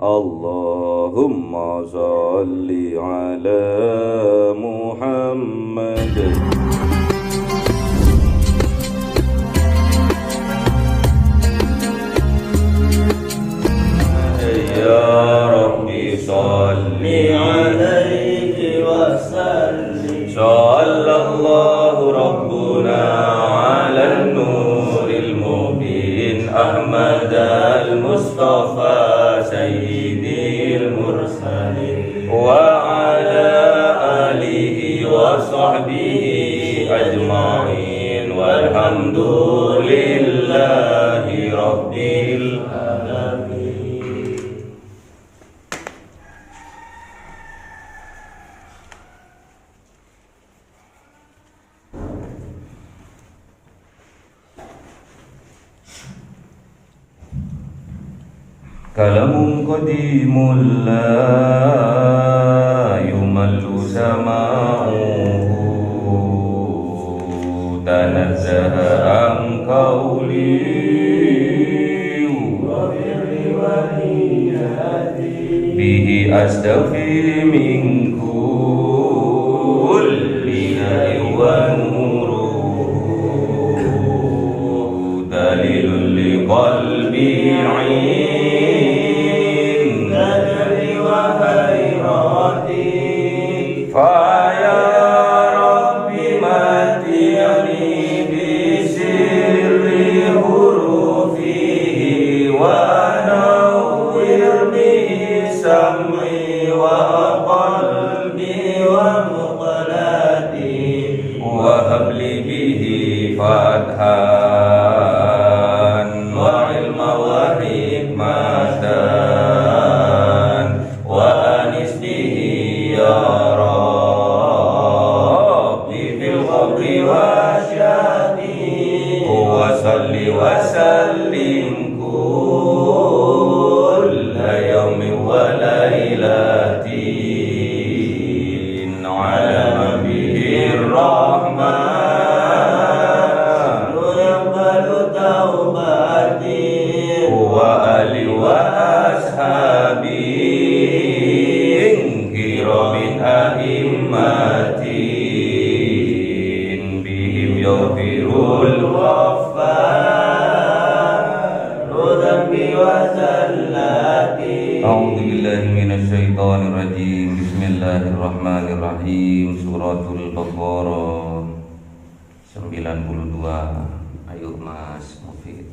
Allahumma salli ala Muhammad. Ya Rabbi salli alaihi wa sallim. Sallallahu Rabbuna ala nuril mubin Ahmad al-Mustafa sayyidil mursalin wa ala alihi wa sahbihi ajma'in walhamdulillahi rabbil alamin. Kalamun qadimun la yumallu sama'uhu tanazzaha an qawli wa bihi astaghfir min kulli da'in wa nuruhu dalilun li qalbi fathan wa ilma wa hikmatan wa anis bihi ya Rabbi fil qabri wa syadi wa salli wa sallim kulla yawmin wa laylatin ala nabiyir rahman Bismillahirrahmanirrahim. Suratul Baqarah 92. Ayo Mas Mufid.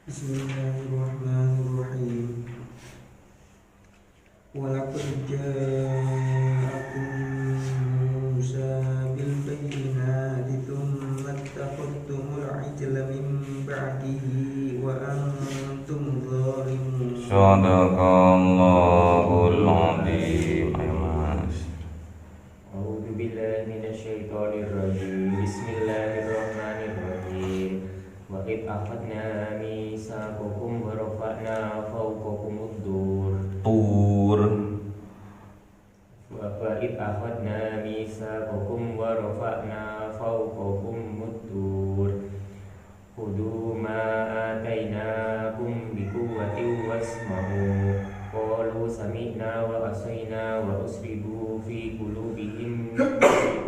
Bismillahirrahmanirrahim. Walaqad ja'akum Musa bil bayyinati thumma ittakhadhtumul 'ijla min ba'dihi wa antum zalimun. Shadaqallahul 'azim. Ayo Mas. A'udzu billahi minasyaitonir rajim. Bismillahirrahmanirrahim. Wa id akhadna mitsaqakum wa rafa'na fawqakumud tur. Wa id akhadna mitsaqakum wa rafa'na fawqakumud tur. Khudhu ma atainakum biquwwatin wasma'u. Qalu sami'na wa asayna wa usribu fi qulubihim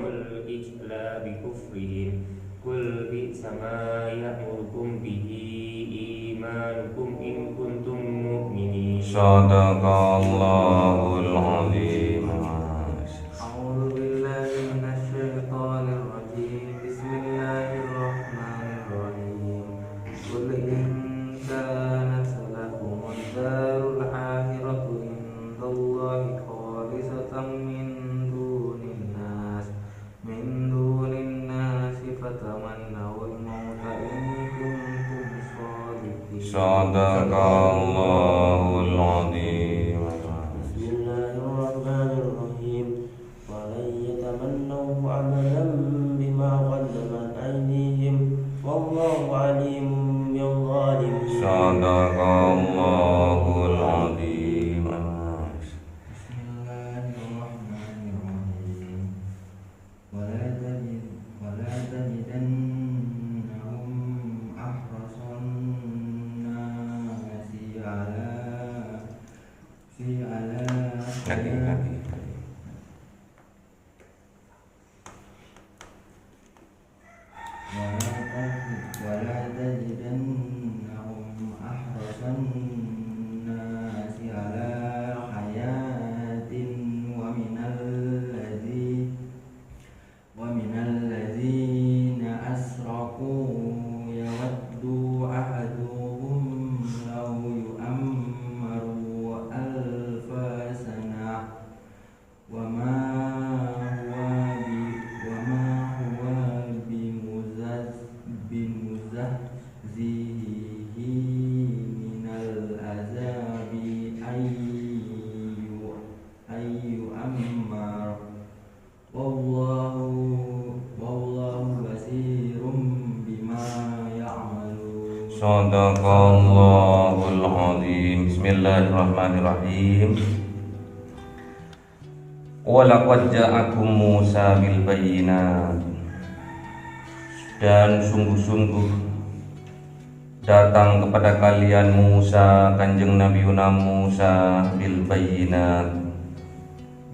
wal ijla bi kufrihim. Qul bi'sa ma ya'murukum bihi imanukum in kuntum mu'minin. Shadaqallahul 'azim. A'udzu billahi minasyaitonir rajim. Bismillahirrahmanirrahim. Qul in kanat lakumud darul akhiratu indallahi khalisatan min dunin nas fatamannawul mauta in kuntum shadiqin. Shadaqallahul 'azim. Bismillahirrahmanirrahim. Walan yatamannahu abadan bima qaddamat aydihim wallahu alimun bil zalimin. Shadaqallahul 'azim. Bismillahirrahmanirrahim. Wala tajidannahum ahrasan lagi. ولا تجدنهم أحرص الناس على حياة ومن الذين أشركوا يود أحدهم لو يؤمر ألف سنة وما هو بمزحزحه من العذاب أن يؤمر والله بصير بما يعملون. Shadaqallahul azim. Bismillahirrahmanirrahim. Walaqad ja'akum Musa bil bayyinat. Dan sungguh-sungguh datang kepada kalian Musa, Kanjeng Nabi Musa bil bayyinat,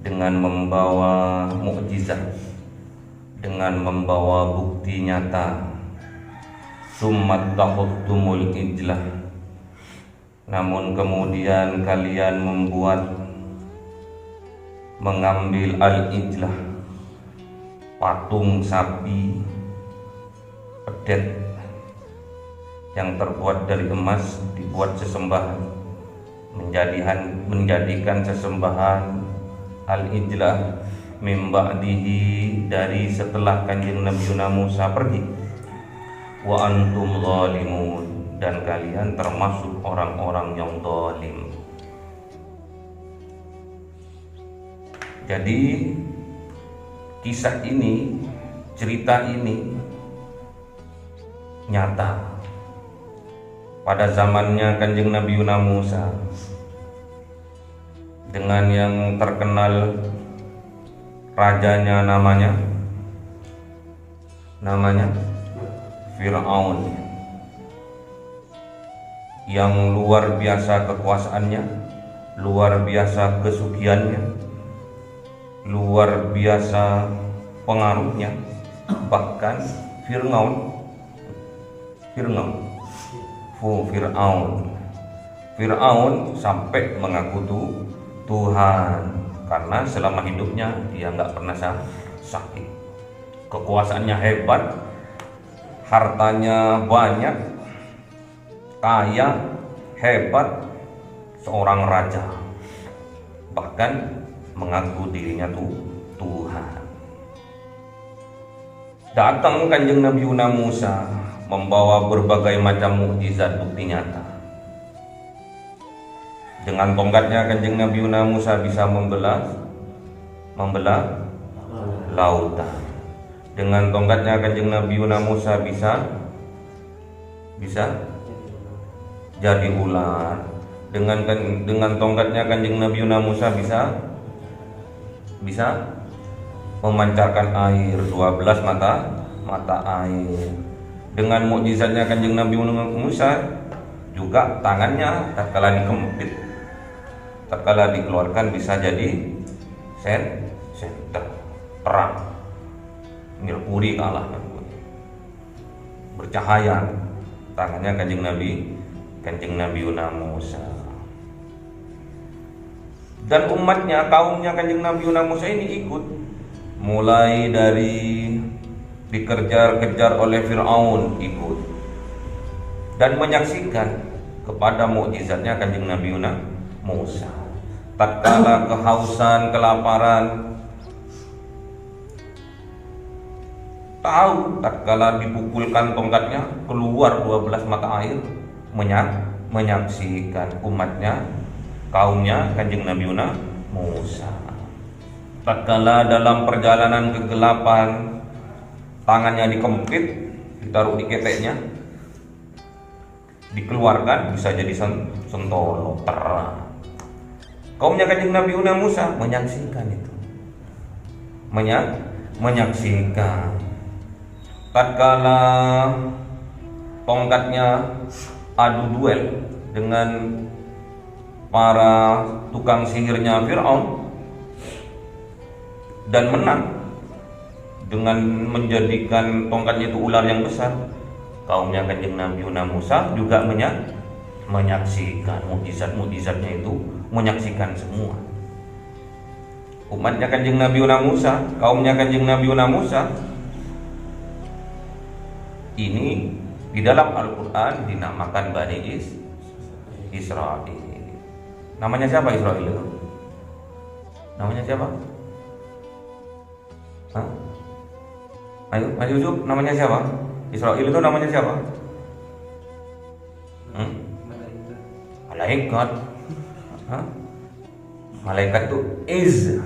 dengan membawa mukjizat, dengan membawa bukti nyata. Summat takhudtumul ijlah, namun kemudian kalian mengambil al-ijlah, patung sapi pedet yang terbuat dari emas, dibuat sesembahan, menjadikan sesembahan al-ijlah mim ba'dihi, dari setelah Kanjeng Nabi Musa pergi. Wa antum zalimun, dan kalian termasuk orang-orang yang zalim. Jadi kisah ini, cerita ini nyata pada zamannya Kanjeng Nabi Musa, dengan yang terkenal rajanya namanya Fir'aun, yang luar biasa kekuasaannya, luar biasa kesugihannya, luar biasa pengaruhnya. Bahkan Fir'aun sampai mengaku Tuhan, karena selama hidupnya dia nggak pernah sakit. Kekuasaannya hebat, hartanya banyak, kaya, hebat, seorang raja, bahkan mengaku dirinya Tuhan. Datang Kanjeng Nabi Musa membawa berbagai macam mukjizat, bukti nyata. Dengan tongkatnya Kanjeng Nabi Musa bisa membelah lautan. Dengan tongkatnya Kanjeng Nabi Musa bisa jadi ular. Dengan tongkatnya Kanjeng Nabi Musa bisa memancarkan air, 12 mata air. Dengan mukjizatnya Kanjeng Nabi Musa juga tangannya tatkala dikempit, tatkala dikeluarkan bisa jadi senter terang, merkuri kalah, bercahaya tangannya Kanjeng Nabi Musa. Dan umatnya, kaumnya Kanjeng Nabi Musa ini ikut, mulai dari dikejar-kejar oleh Fir'aun, ikut dan menyaksikan kepada mukjizatnya Kanjeng Nabi Musa. Tatkala kehausan, kelaparan, tahu tatkala dipukulkan tongkatnya keluar 12 mata air, menyaksikan umatnya, kaumnya Kanjeng Nabi Musa. Tatkala dalam perjalanan kegelapan, tangannya dikempit, ditaruh di keteknya, dikeluarkan bisa jadi sentolo terang. Kaumnya Kanjeng Nabi Musa menyaksikan itu, menyaksikan. Tatkala tongkatnya adu duel dengan para tukang sihirnya Fir'aun, dan menang dengan menjadikan tongkatnya itu ular yang besar. Kaumnya Kanjeng Nabi Musa juga menyaksikan mukjizat-mukjizatnya itu, menyaksikan semua. Umatnya Kanjeng Nabi Musa, kaumnya Kanjeng Nabi Musa ini di dalam Al-Quran dinamakan Bani Israel. Namanya siapa Israel itu? Namanya siapa? Hah? Ayo, Mas Yusuf, namanya siapa? Israel itu namanya siapa? Malaikat. Hah? Malaikat itu is.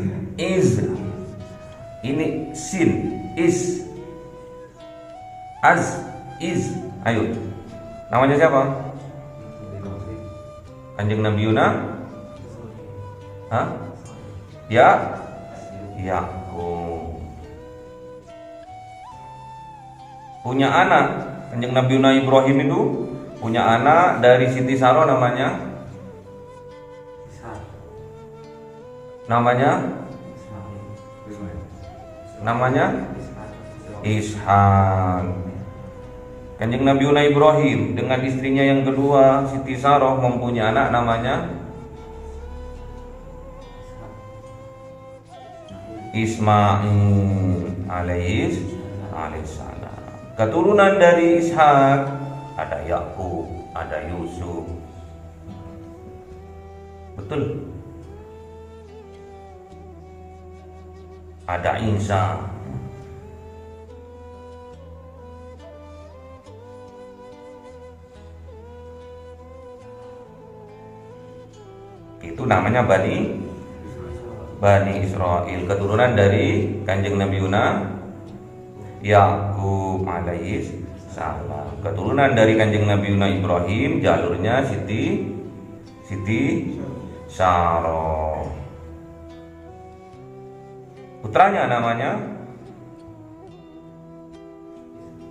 Ini sin, is. Is. Ayo. Namanya siapa? Kanjeng Nabi Yunus. Hah? Yakub. Punya anak. Kanjeng Nabi Yunus Ibrahim itu punya anak dari Siti Saro namanya Ishak. Kanjeng Nabi Ibrahim dengan istrinya yang kedua Siti Saroh mempunyai anak namanya Ismail alaihissalam. Keturunan dari Ishak ada Yakub, ada Yusuf. Betul. Ada Isa. Itu namanya Bani Israel, keturunan dari Kanjeng Nabi Yakub alaihi salam, keturunan dari Kanjeng Nabi Ibrahim, jalurnya Siti Saroh. Putranya namanya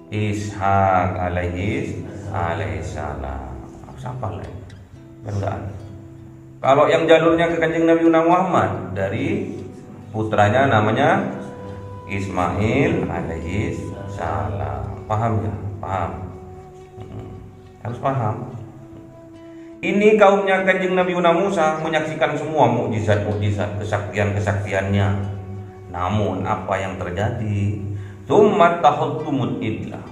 Ishak alaihi salam. Siapa lagi? Enggak. Kalau yang jalurnya ke Kanjeng Nabi Muhammad dari putranya namanya Ismail alaihi salam. Paham ya? Paham. Harus paham. Ini kaumnya Kanjeng Nabi Musa menyaksikan semua mukjizat-mukjizat, kesaktian-kesaktiannya. Namun apa yang terjadi? Tsumma tahuttumul idlah.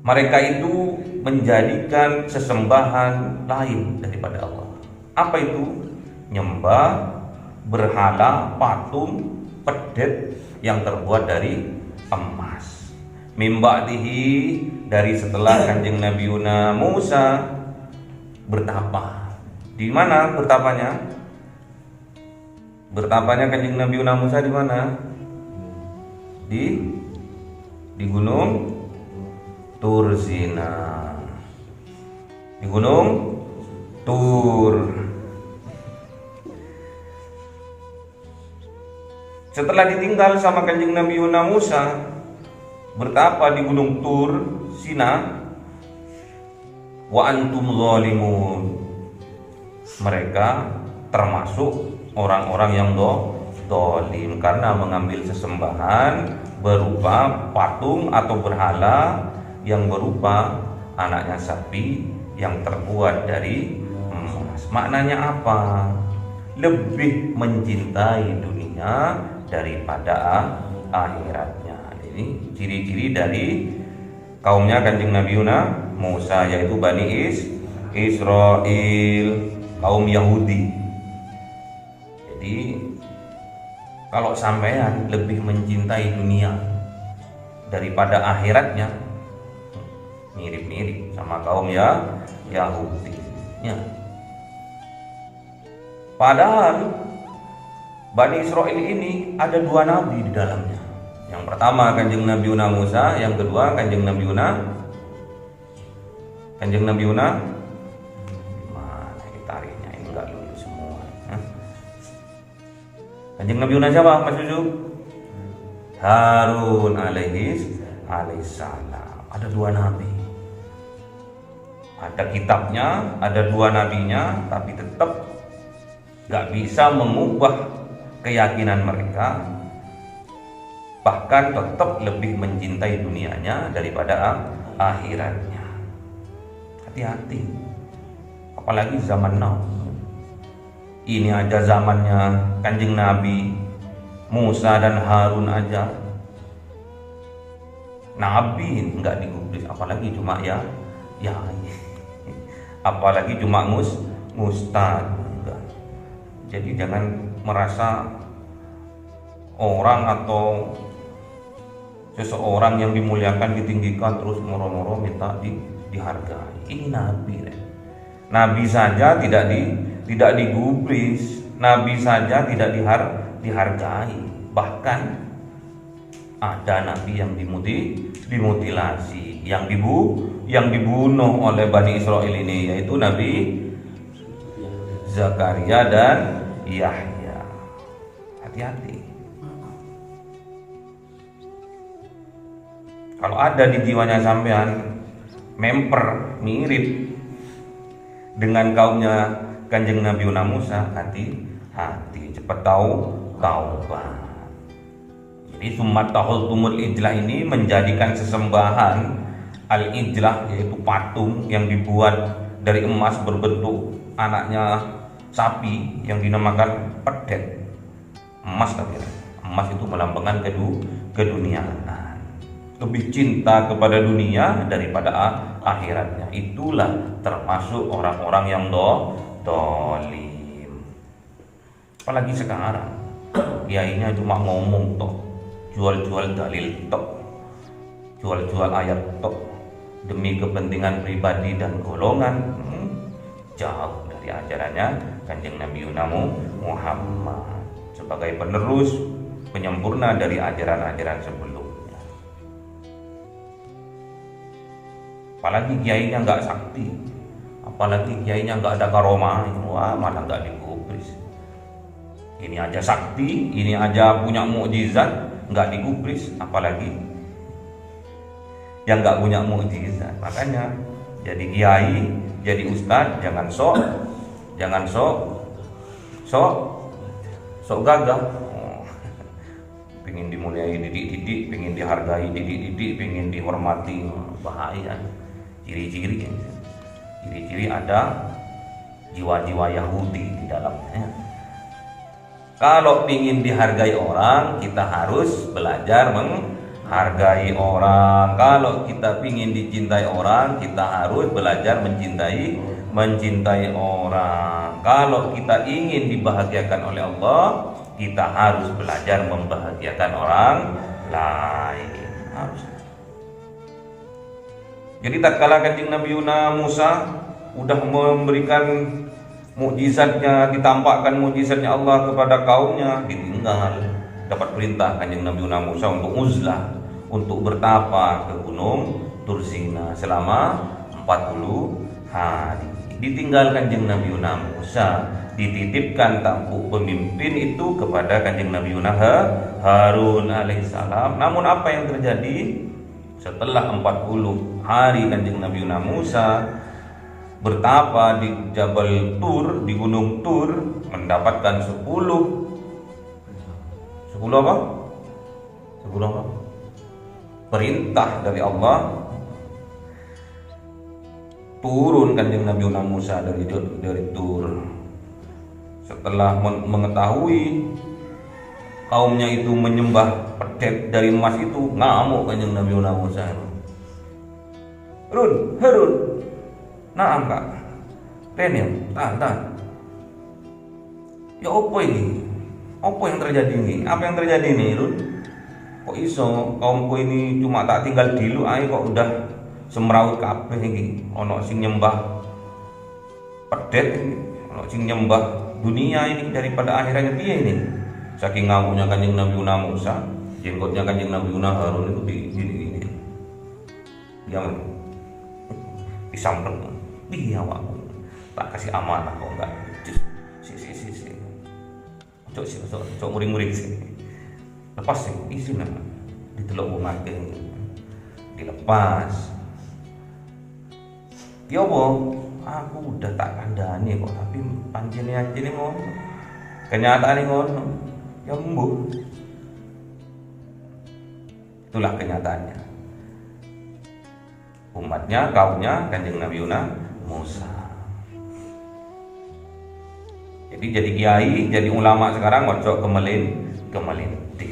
Mereka itu menjadikan sesembahan lain daripada Allah. Apa itu? Nyembah berhala, patung, pedet yang terbuat dari emas. Mimba'dihi, dari setelah Kanjeng Nabi Musa bertapa. Di mana bertapanya? Bertapanya Kanjeng Nabi Musa di mana? Di Gunung Tur Sina. Di Gunung Tur. Setelah ditinggal sama Kanjeng Nabi Musa bertapa di Gunung Tur Sina, wa antum zalimun, mereka termasuk orang-orang yang zalim karena mengambil sesembahan berupa patung atau berhala yang berupa anaknya sapi yang terbuat dari emas. Maknanya apa? Lebih mencintai dunia daripada akhiratnya. Ini ciri-ciri dari kaumnya Kanjeng Nabi Musa, yaitu Bani Israel, kaum Yahudi. Jadi kalau sampean lebih mencintai dunia daripada akhiratnya, mirip-mirip sama kaum Yahudi. Ya. Padahal Bani Israel ini ada dua nabi di dalamnya. Yang pertama Kanjeng Nabi Musa, yang kedua Kanjeng Nabi mana tariknya ini enggak lulus semua. Kanjeng Nabi siapa Mas Yusuf? Harun alaihissalam. Ada dua nabi. Ada kitabnya, ada dua nabinya, tapi tetap gak bisa mengubah keyakinan mereka, bahkan tetap lebih mencintai dunianya daripada akhiratnya. Hati-hati, apalagi zaman now. Ini aja zamannya Kanjeng Nabi Musa dan Harun aja, Nabi nggak digubris, apalagi cuma ya, apalagi cuma ngustad. Jadi jangan merasa orang atau seseorang yang dimuliakan, ditinggikan, terus moro-moro minta dihargai. Ini Nabi, Nabi saja tidak digubris, Nabi saja tidak dihargai. Bahkan ada Nabi yang dimutilasi, yang dibunuh oleh Bani Israel ini, yaitu Nabi Zakaria dan Yahya. Hati-hati. Kalau ada di jiwanya sampean mirip dengan kaumnya Kanjeng Nabi Musa, hati-hati, cepat taubat. Jadi summatahultumul ijlah ini menjadikan sesembahan al-ijlah, yaitu patung yang dibuat dari emas berbentuk anaknya sapi yang dinamakan pedet. Emas itu melambangkan keduniaan. Lebih cinta kepada dunia daripada akhiratnya. Itulah termasuk orang-orang yang dolim. Apalagi sekarang, kiainya cuma ngomong toh, jual-jual dalil toh, jual-jual ayat toh, demi kepentingan pribadi dan golongan. Jauh dari ajarannya Kanjeng Nabi Muhammad sebagai penerus penyempurna dari ajaran-ajaran sebelumnya. Apalagi kiainya nggak sakti, apalagi kiainya nggak ada karomah, wah malah nggak digubris. Ini aja sakti, ini aja punya mukjizat, nggak digubris, apalagi yang nggak punya mukjizat. Makanya jadi kiai, jadi ustadz, jangan sok gagah. Pengen dimuliai didik-didik, pengen dihargai didik-didik, pengen dihormati, bahaya. Ciri-ciri ada jiwa-jiwa Yahudi di dalamnya. Kalau ingin dihargai orang, kita harus belajar menghargai orang. Kalau kita ingin dicintai orang, kita harus belajar mencintai orang. Kalau kita ingin dibahagiakan oleh Allah, kita harus belajar membahagiakan orang lain. Harus. Jadi tatkala Kanjeng Nabi Musa udah memberikan mukjizatnya, ditampakkan mukjizatnya Allah kepada kaumnya, ditinggal. Dapat perintah Kanjeng Nabi Musa untuk uzlah, untuk bertapa ke gunung Tursina selama 40 hari. Ditinggal Kanjeng Nabi Musa, dititipkan tampuk pemimpin itu kepada Kanjeng Nabi Harun alaihissalam. Namun apa yang terjadi? Setelah 40 hari Kanjeng Nabi Musa bertapa di Jabal Tur, di Gunung Tur, mendapatkan 10 apa? 10 apa? Perintah dari Allah. Turun Kanjeng Nabi Musa dari Tur. Setelah mengetahui kaumnya itu menyembah pedet dari emas itu, ngamuk Kanjeng Nabi Musa. Harun, naam kak, Daniel, tahan. Ya apa ini? Apa yang terjadi ini? Apa yang terjadi ini, Harun? Kok iso kaumku ini cuma tak tinggal dilu ae kok udah semraut kabeh iki. Ono sing nyembah pedet ini, ono sing nyembah dunia ini daripada akhiratnya piye ini? Saking ngamuknya Kanjeng Nabi Musa, jenggotnya Kanjeng Nabi Harun itu di yang disamper. Iya awakmu, tak kasih amanah kok enggak. Si. Cok muring-muring sih. Lepas sih, isi nama ditelok wong akeh. Dilepas. Ya boh, aku udah tak kandhani kok, tapi panjenengan ngono. Kenyataane ngono. ya sembuh. Itulah kenyataannya. Umatnya, kaumnya Kanjeng Nabi Musa. Jadi kiai, jadi ulama sekarang ngocok kemelinti,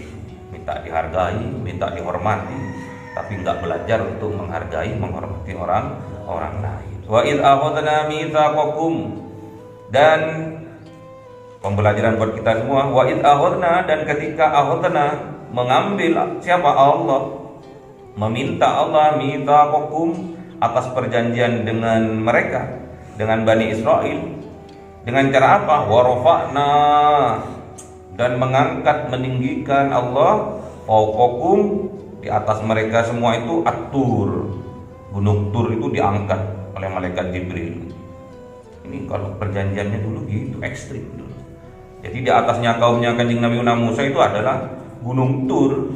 minta dihargai, minta dihormati, tapi nggak belajar untuk menghargai, menghormati orang lain. Wa id akhadna mitsaqakum, dan pembelajaran buat kita semua. Wa id akhadna, dan ketika akhadna mengambil, siapa? Allah, meminta Allah mitsaqakum, atas perjanjian dengan mereka, dengan Bani Israel. Dengan cara apa? Wa rafa'na, dan mengangkat, meninggikan Allah fawqakum, di atas mereka semua itu at-tur. Gunung Tur itu diangkat oleh malaikat Jibril. Ini kalau perjanjiannya dulu gitu, ekstrim dulu. Jadi di atasnya kaumnya Kanjeng Nabi Musa itu adalah Gunung Tur.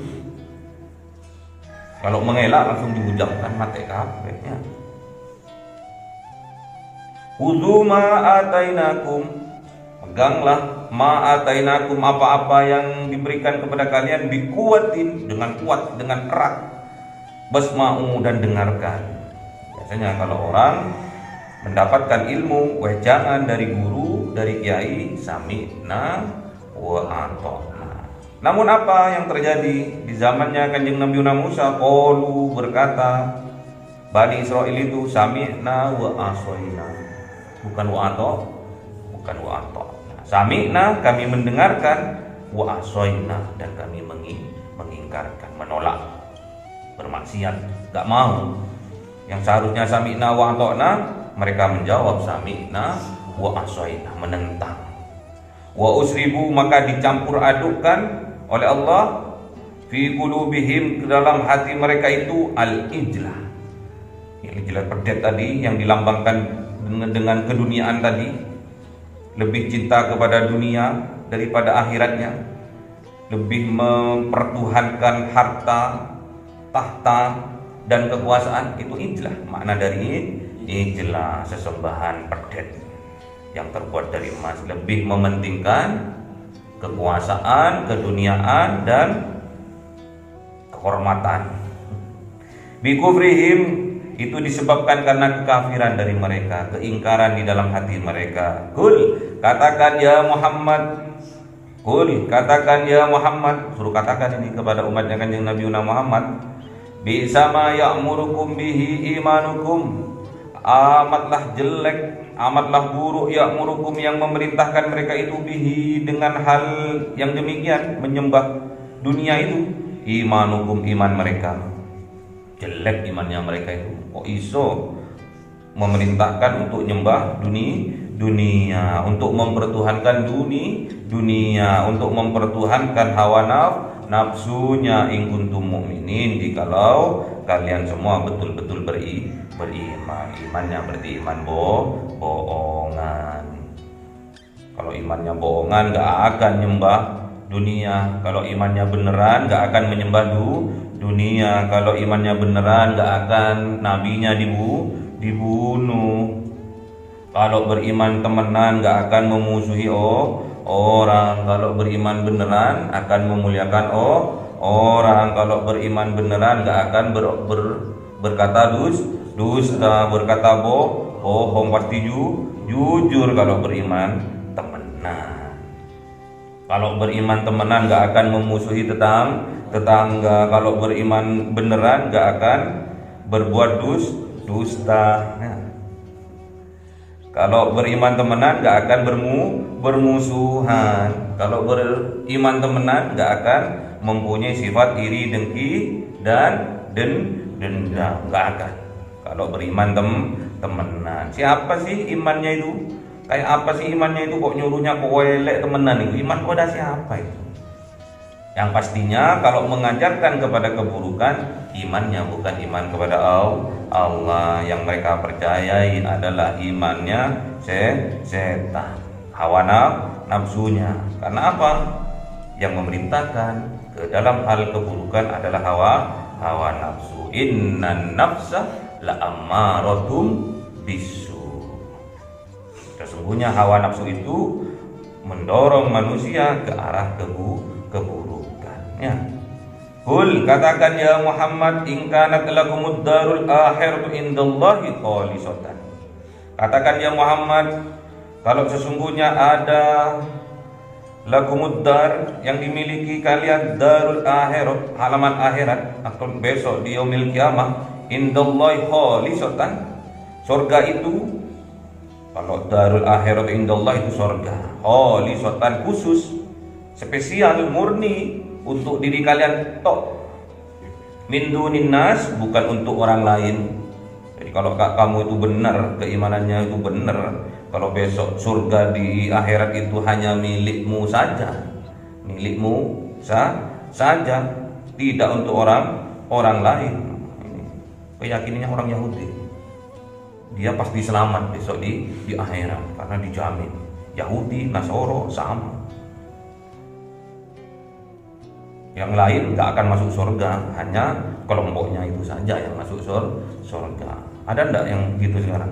Kalau mengelak langsung dihujamkan mati kabehnya. Khudzu ma atainakum, peganglah ma atainakum, apa-apa yang diberikan kepada kalian, bikuatin, dengan kuat, dengan erat, basma'u, dan dengarkan. Biasanya kalau orang mendapatkan ilmu, wejangan dari guru, dari kiai, sami'na wa ata'na. Namun apa yang terjadi di zamannya Kanjeng Nabi Musa? Qalu, berkata Bani Israil itu, sami'na wa asoina, bukan wa ata'na. Sami'na, kami mendengarkan, wa asoina, dan kami mengingkarkan, menolak, bermaksiat, gak mau. Yang seharusnya sami'na wa ata'na, mereka menjawab sami'na wa asoina, menentang. Wa usribu, maka dicampur adukkan oleh Allah fi qulubihim, ke dalam hati mereka itu al-ijlah. Ijlah pedet tadi yang dilambangkan dengan keduniaan tadi, lebih cinta kepada dunia daripada akhiratnya, lebih mempertuhankan harta, tahta, dan kekuasaan. Itu ijlah. Makna dari ijlah, sesembahan pedet yang terbuat dari emas, lebih mementingkan kekuasaan, keduniaan, dan kehormatan. Bikufrihim, itu disebabkan karena kekafiran dari mereka, keingkaran di dalam hati mereka. Qul, katakan ya Muhammad. Qul, katakan ya Muhammad. Suruh katakan ini kepada umatnya Kanjeng Nabi Muhammad. Bi'sa ma ya'murukum bihi imanukum, amatlah jelek, amatlah buruk ya'murukum, yang memerintahkan mereka itu bihi, dengan hal yang demikian, menyembah dunia itu, imanukum, iman mereka. Jelek imannya mereka itu. Kok iso memerintahkan untuk nyembah dunia, untuk mempertuhankan dunia, untuk mempertuhankan hawa nafsunya. In kuntum mu'minin, jikalau kalian semua betul-betul beriman. Imannya berarti iman bohongan. Kalau imannya bohongan gak akan nyembah dunia. Kalau imannya beneran gak akan menyembah dunia. Kalau imannya beneran gak akan nabinya dibunuh. Kalau beriman temenan gak akan memusuhi orang. Kalau beriman beneran akan memuliakan orang. Kalau beriman beneran gak akan berkata dusta, berkata bohong, pasti jujur. Kalau beriman temenan. Kalau beriman temenan gak akan memusuhi tetangga. Kalau beriman beneran gak akan berbuat dusta. Kalau beriman temenan gak akan bermusuhan. Kalau beriman temenan gak akan mempunyai sifat iri, dengki, dan dendam. Gak akan. Kalau beriman temenan. Siapa sih imannya itu? Kayak apa sih imannya itu, kok nyuruhnya kok welek temenan itu? Iman kepada siapa itu? Yang pastinya kalau mengajarkan kepada keburukan, imannya bukan iman kepada Allah. Yang mereka percayai adalah imannya setan, hawa nafsunya. Karena apa? Yang memerintahkan ke dalam hal keburukan adalah hawa nafsu. Innan nafsa la ammaratum bisu. Sesungguhnya hawa nafsu itu mendorong manusia ke arah keburukannya. Qul, katakan ya Muhammad, in kanat lakumud darul akhiratu indallahi khalisatan. Katakan ya Muhammad, kalau sesungguhnya ada lakumud dar, yang dimiliki kalian darul akhirat, halaman akhirat atau besok di yaumil kiamah, indallahi khalisatan, surga itu, kalau darul akhirat indallah itu surga khalisatan, khusus, spesial, murni untuk diri kalian tok, min dunin nas, bukan untuk orang lain. Jadi kalau kamu itu benar, keimanannya itu benar, kalau besok surga di akhirat itu hanya milikmu saja, milikmu saja, tidak untuk orang lain. Ini keyakinannya orang Yahudi, dia pasti selamat besok di akhirat karena dijamin. Yahudi, Nasoro sama. Yang lain nggak akan masuk surga, hanya kelompoknya itu saja yang masuk surga. Ada ndak yang gitu sekarang?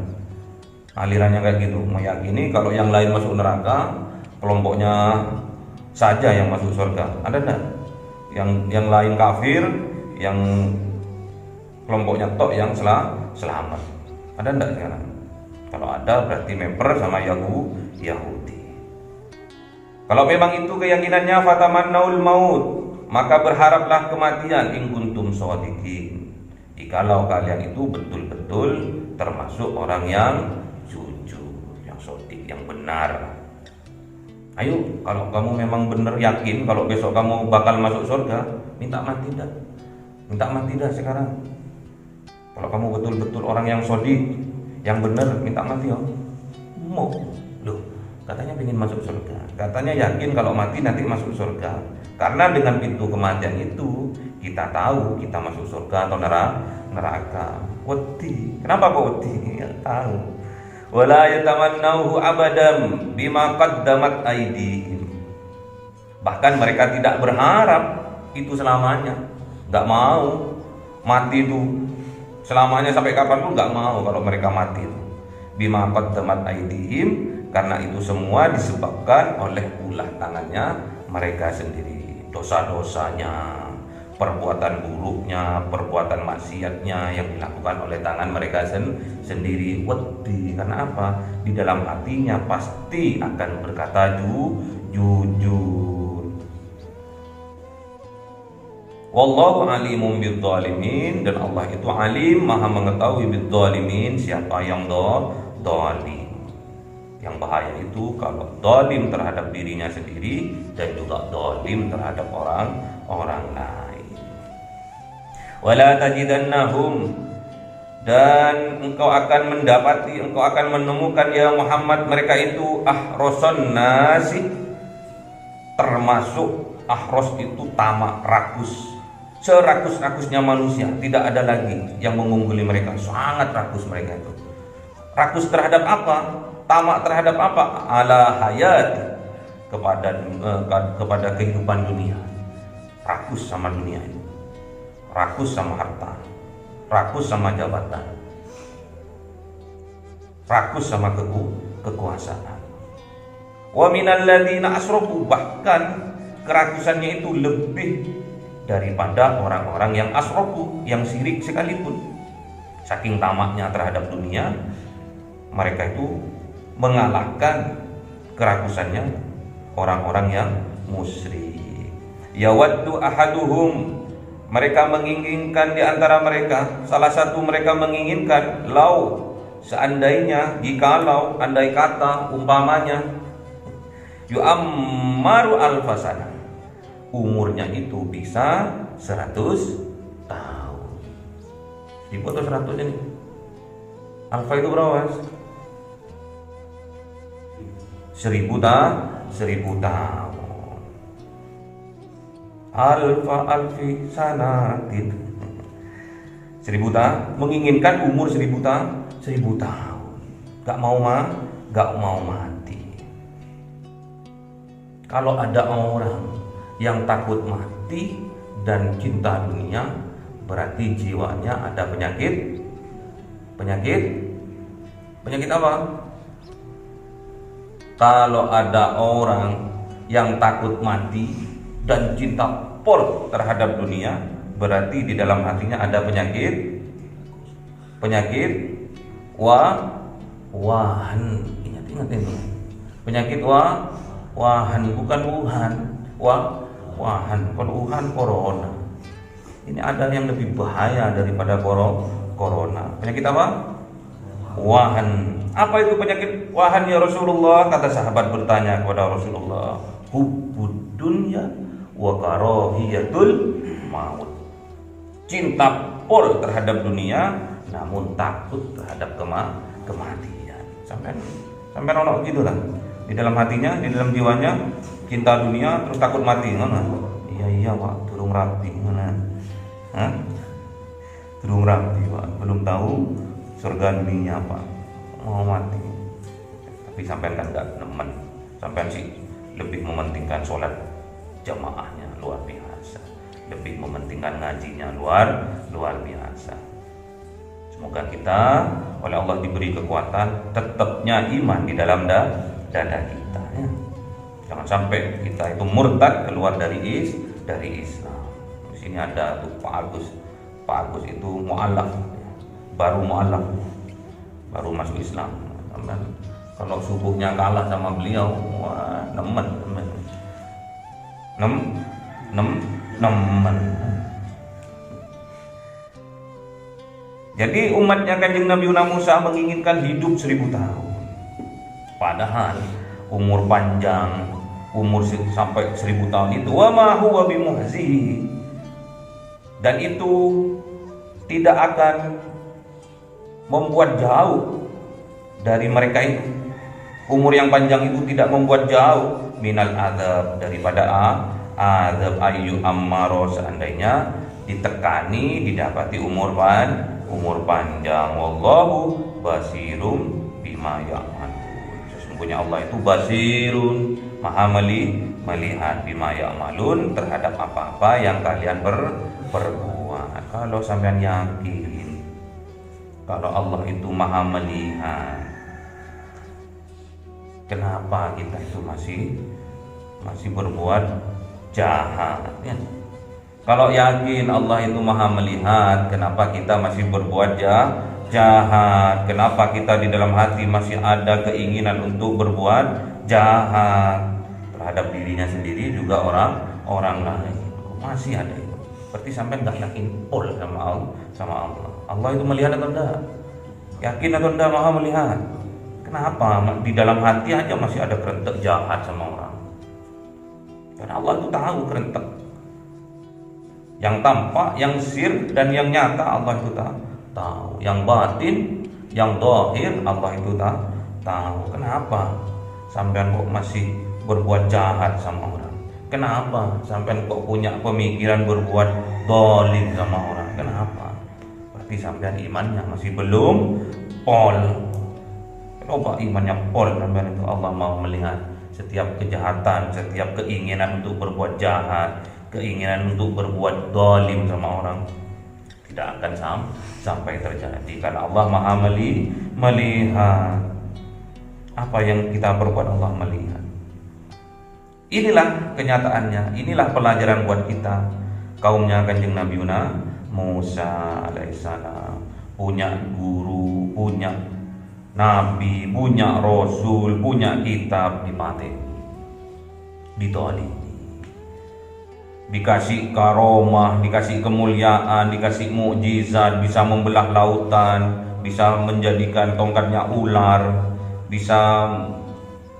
Alirannya kayak gitu, meyakini kalau yang lain masuk neraka, kelompoknya saja yang masuk surga. Ada ndak? Yang lain kafir, yang kelompoknya tok yang selamat. Ada ndak sekarang? Kalau ada berarti member sama Yahudi. Kalau memang itu keyakinannya, fatamannaul maut, maka berharaplah kematian, in kuntum shodiqin, jikalau kalian itu betul-betul termasuk orang yang jujur, yang shodiq, yang benar. Ayo, kalau kamu memang benar yakin kalau besok kamu bakal masuk surga, minta mati dah. Minta mati dah sekarang. Kalau kamu betul-betul orang yang shodiq, yang benar, minta mati. Mau loh, katanya ingin masuk surga, katanya yakin kalau mati nanti masuk surga. Karena dengan pintu kematian itu kita tahu kita masuk surga atau neraka. Wedi. Kenapa kok wedi? Ya, tahu. Wala yatamannahu abadan bima qaddamat aydihim. Bahkan mereka tidak berharap itu selamanya. Enggak mau mati itu selamanya, sampai kapan pun enggak mau kalau mereka mati itu. Bima qaddamat aydihim, karena itu semua disebabkan oleh ulah tangannya mereka sendiri. Dosa-dosanya, perbuatan buruknya, perbuatan maksiatnya yang dilakukan oleh tangan mereka sendiri. Wedi, karena apa? Di dalam hatinya pasti akan berkata jujur. Wallahu alimun bidzalimin, dan Allah itu alim, maha mengetahui bidzalimin, siapa yang zalim. Yang bahaya itu kalau zalim terhadap dirinya sendiri dan juga zalim terhadap orang lain. Wala tajidannahum, dan engkau akan mendapati, engkau akan menemukan ya Muhammad, mereka itu ahroson nasi, termasuk ahros itu tamak, rakus, serakus-rakusnya manusia. Tidak ada lagi yang mengungguli mereka, sangat rakus mereka itu. Rakus terhadap apa? Tamak terhadap apa? Ala hayati, kepada kehidupan dunia. Rakus sama dunia ini, rakus sama harta, rakus sama jabatan, rakus sama kekuasaan. Wa minal ladzina asrafu, bahkan kerakusannya itu lebih daripada orang-orang yang asrafu, yang syirik sekalipun. Saking tamaknya terhadap dunia, mereka itu mengalahkan kerakusannya orang-orang yang musyrik. Yawaddu ahaduhum, mereka menginginkan di antara mereka, salah satu mereka menginginkan, lau, seandainya, jikalau, andai kata, umpamanya, yu'ammaru alfasana, umurnya itu bisa 100 tahun. Di foto 100 ini. Alfa itu berapa, Mas? 1000 tahun. Alfa alfi sanatin. 1000 tahun, menginginkan umur 1000 tahun, 1000 tahun. Gak mau mati. Kalau ada orang yang takut mati dan cinta dunia, berarti jiwanya ada penyakit apa? Kalau ada orang yang takut mati dan cinta pol terhadap dunia, berarti di dalam hatinya ada penyakit wahan. Ingat ini. Penyakit wahan, bukan Wuhan. Wahan, kalau Wuhan corona. Ini ada yang lebih bahaya daripada corona. Penyakit apa? Wahan. Apa itu penyakit wahan ya Rasulullah? Kata sahabat bertanya kepada Rasulullah, hubbud dunya wa karahiyatul maut. Cinta pol terhadap dunia, namun takut terhadap kematian. Sampai ono gitu lah. Di dalam hatinya, di dalam jiwanya cinta dunia terus takut mati. Mana? Iya Pak, durung rapi. Mana? Hah? Durung rapi Pak, belum tahu surga dunia Pak. Mau mati. Tapi sampean kan enggak nemen. Sampean sih lebih mementingkan sholat jamaahnya luar biasa. Lebih mementingkan ngajinya luar biasa. Semoga kita oleh Allah diberi kekuatan tetapnya iman di dalam dada kita ya. Jangan sampai kita itu murtad keluar dari Islam. Di sini ada tuh Pak Agus itu mu'alaf ya. Baru masuk Islam. Kalau subuhnya kalah sama beliau, wah, nemen. Jadi umatnya Kanjeng Nabi Musa menginginkan hidup 1000 tahun. Padahal umur panjang, umur sampai 1000 tahun itu wa ma huwa bimuhzi. Dan itu tidak akan membuat jauh dari mereka itu. Umur yang panjang itu tidak membuat jauh minal azab, daripada azab ayu ammaro, seandainya ditekani didapati umur panjang. Wallahu basirum bima ya'malun. Sesungguhnya Allah itu basirun, maha melihat bima ya'malun, terhadap apa-apa yang kalian perbuat. Kalau sampean yakin kalau Allah itu maha melihat, kenapa kita itu masih berbuat jahat ya? Kalau yakin Allah itu maha melihat, kenapa kita masih berbuat jahat? Kenapa kita di dalam hati masih ada keinginan untuk berbuat jahat terhadap dirinya sendiri juga orang lain? Masih ada itu. Berarti sampai nggak yakin pol sama Allah. Allah itu melihat atau enggak? Yakin atau enggak maha melihat? Kenapa di dalam hati aja masih ada kerentek jahat sama orang? Karena Allah itu tahu kerentek. Yang tampak, yang sir, dan yang nyata Allah itu tahu. Yang batin, yang zahir Allah itu tahu. Kenapa sampean kok masih berbuat jahat sama orang? Kenapa sampean kok punya pemikiran berbuat zalim sama orang? Kenapa? Berarti sampean imannya masih belum pol. Coba imannya pol sampean itu, Allah mau melihat setiap kejahatan, setiap keinginan untuk berbuat jahat, keinginan untuk berbuat zalim sama orang tidak akan sampai terjadi, karena Allah maha melihat apa yang kita perbuat. Allah melihat. Inilah kenyataannya, inilah pelajaran buat kita. Kaumnya Kanjeng Nabi Musa alaihissalam punya guru, punya nabi, punya rasul, punya kitab, dipateni, ditolimi, dikasih karomah, dikasih kemuliaan, dikasih mukjizat, bisa membelah lautan, bisa menjadikan tongkatnya ular, bisa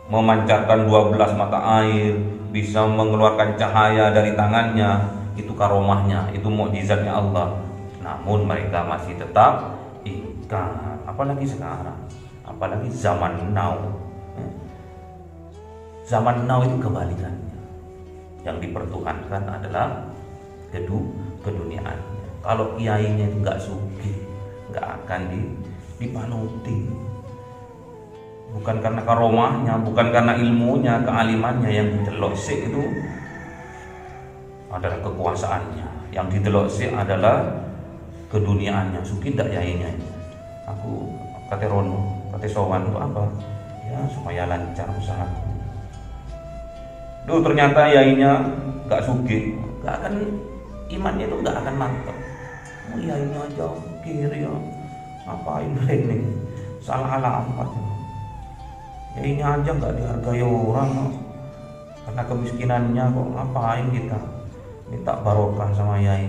memancarkan 12 mata air, bisa mengeluarkan cahaya dari tangannya. Itu karomahnya, itu mukjizatnya Allah. Namun mereka masih tetap ingkar. Apalagi sekarang, apalagi zaman now. Zaman now itu kebalikannya. Yang dipertuhankan adalah keduniaannya. Kalau kiainya itu nggak sugih, nggak akan dipanuti. Bukan karena karomahnya, bukan karena ilmunya, kealimannya. Yang didelok sik itu adalah kekuasaannya. Yang didelok sik adalah keduniaannya. Sugih ndak yainya. Aku kate rono, kate sowan itu apa? ya supaya lancar usaha. Duh, ternyata yainya gak sugih, gak akan, imannya itu gak akan mantap. Oh, yainya aja kiri ya, ngapain ini, salah alamat. Yainya aja gak dihargai orang, karena kemiskinannya kok, ngapain kita minta barokah sama yai.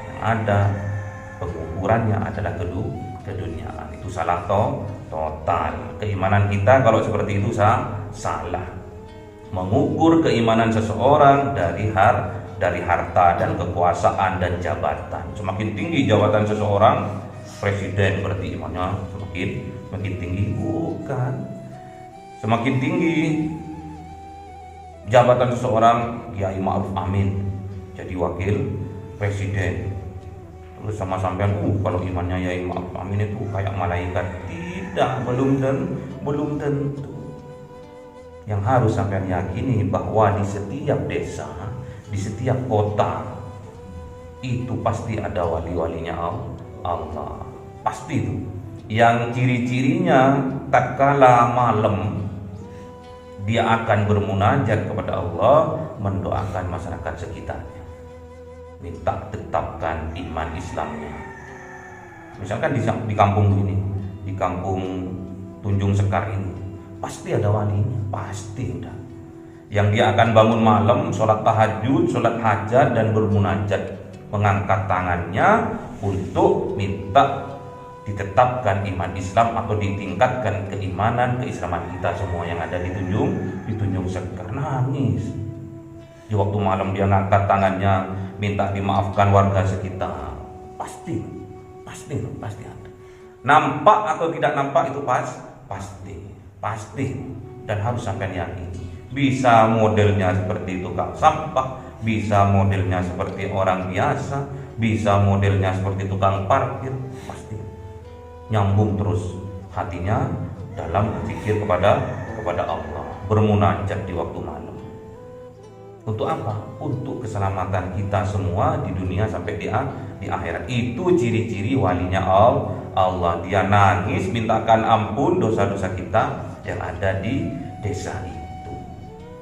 Yang ada pengukurannya adalah keduniaan. Itu salah total. Keimanan kita kalau seperti itu salah. Mengukur keimanan seseorang dari harta dan kekuasaan dan jabatan. Semakin tinggi jabatan seseorang, presiden, berarti imannya semakin tinggi. Bukan. Semakin tinggi jabatan seseorang, Kiai Ma'ruf Amin jadi wakil presiden, terus sama sampean kalau imannya Kiai Ma'ruf Amin itu kayak malaikat. Tidak, belum tentu. Yang harus sampean yakini bahwa di setiap desa, di setiap kota itu pasti ada wali-walinya Allah. Pasti itu. Yang ciri-cirinya tatkala malam dia akan bermunajat kepada Allah, mendoakan masyarakat sekitarnya, minta tetapkan iman Islamnya. Misalkan di kampung ini, di kampung Tunjung Sekar ini, pasti ada walinya, pasti udah. Yang dia akan bangun malam, sholat tahajud, sholat hajat, dan bermunajat, mengangkat tangannya untuk minta ditetapkan iman Islam atau ditingkatkan keimanan, keislaman kita semua yang ada di Tunjung Sekar. Nangis di waktu malam, dia ngangkat tangannya minta dimaafkan warga sekitar. Pasti ada. Nampak atau tidak nampak itu pasti, dan harus sampai yakin. Bisa modelnya seperti tukang sampah, bisa modelnya seperti orang biasa, bisa modelnya seperti tukang parkir, pasti nyambung terus hatinya dalam berpikir kepada Allah, bermunajat di waktu malam. Untuk apa? Untuk keselamatan kita semua di dunia sampai di akhirat. Itu ciri-ciri walinya Allah. Dia nangis mintakan ampun dosa-dosa kita yang ada di desa itu.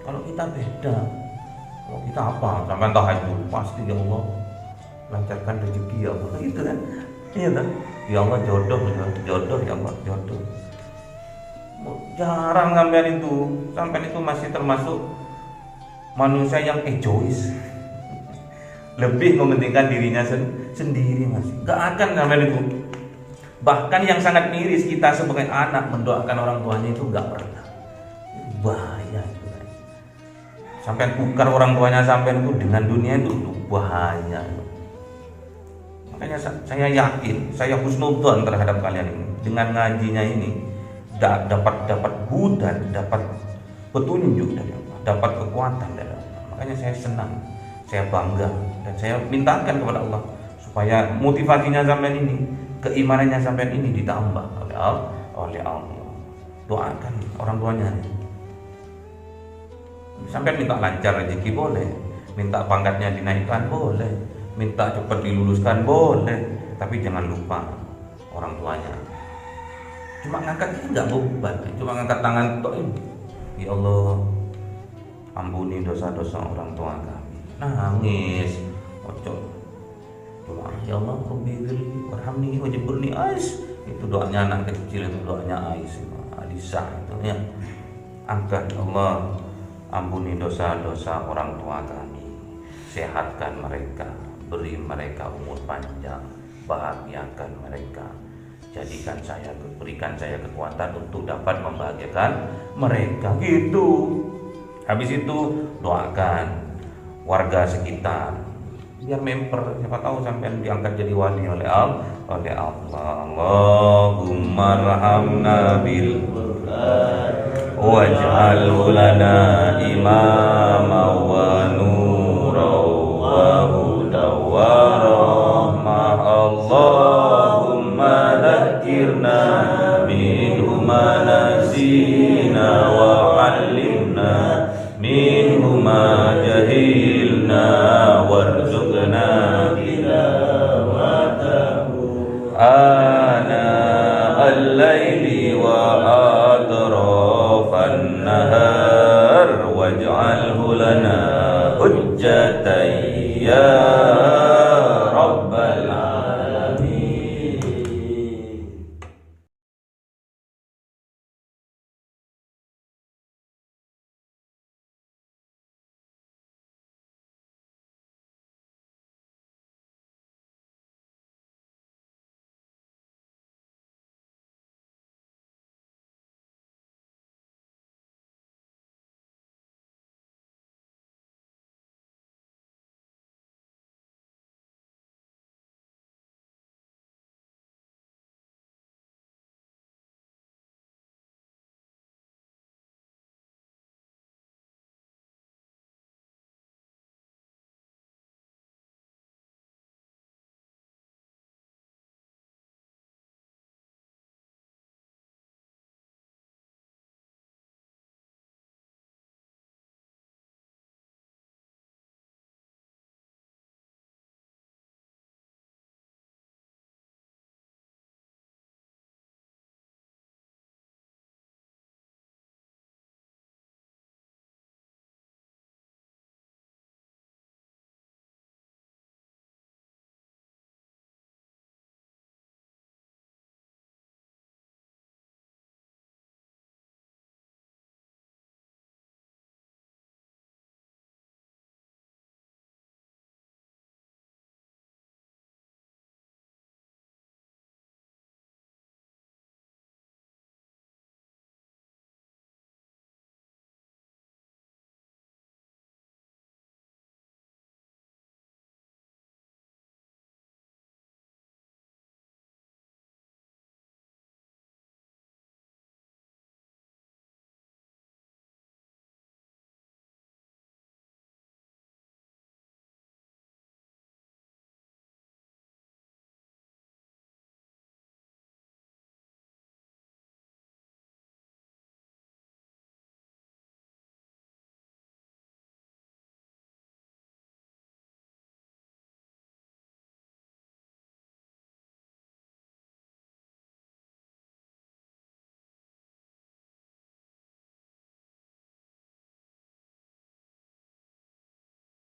Kalau kita beda. Kalau kita apa? Sampai tahajud, pasti ya Allah lancarkan rezeki ya Allah. Itu kan? Iya kan? Ya Allah jodoh ya Allah jodoh. Jarang sampean itu masih termasuk manusia yang egois, lebih mementingkan dirinya sendiri, masih gak akan sampean itu. Bahkan yang sangat miris, kita sebagai anak mendoakan orang tuanya itu gak pernah. Bahaya itu. Sampean tukar orang tuanya sampean itu dengan dunia itu bahaya. Makanya saya yakin, saya husnudzon terhadap kalian ini. Dengan ngajinya ini dapat hudan, dapat petunjuk dari Allah, dapat kekuatan dari Allah. Makanya saya senang, saya bangga, dan saya mintakan kepada Allah supaya motivasinya sampean ini, keimanannya sampean ini ditambah oleh Allah. Doakan orang tuanya. Sampean minta lancar rezeki boleh, minta pangkatnya dinaikkan boleh, minta cepat diluluskan boleh, tapi jangan lupa orang tuanya. Cuma ngangkatnya enggak beban, cuma ngangkat tangan tok ini. Ya Allah, ampuni dosa-dosa orang tua kami. Nangis, ojo. Doa ya Allah, Rabbighfirli warhamni wajburni ais. Itu doanya anak kecil, itu doanya Ais, Alisa itu ya. Angkat Allah, ampuni dosa-dosa orang tua kami, sehatkan mereka, beri mereka umur panjang, bahagiakan mereka, berikan saya kekuatan untuk dapat membahagiakan mereka. Gitu. Habis itu doakan warga sekitar biar memper, siapa tahu sampai diangkat jadi wali oleh Allah. Allahumma rahamna bil Qur'an waj'alhu lana imama wa nura wa huda wa rahmah. Allahumma dzakirna minhu ma nasina wa 'allimna minhu ma jahilna warzuqna tilawatahu ana الليل وأطراف النهار واجعله لنا حجة يا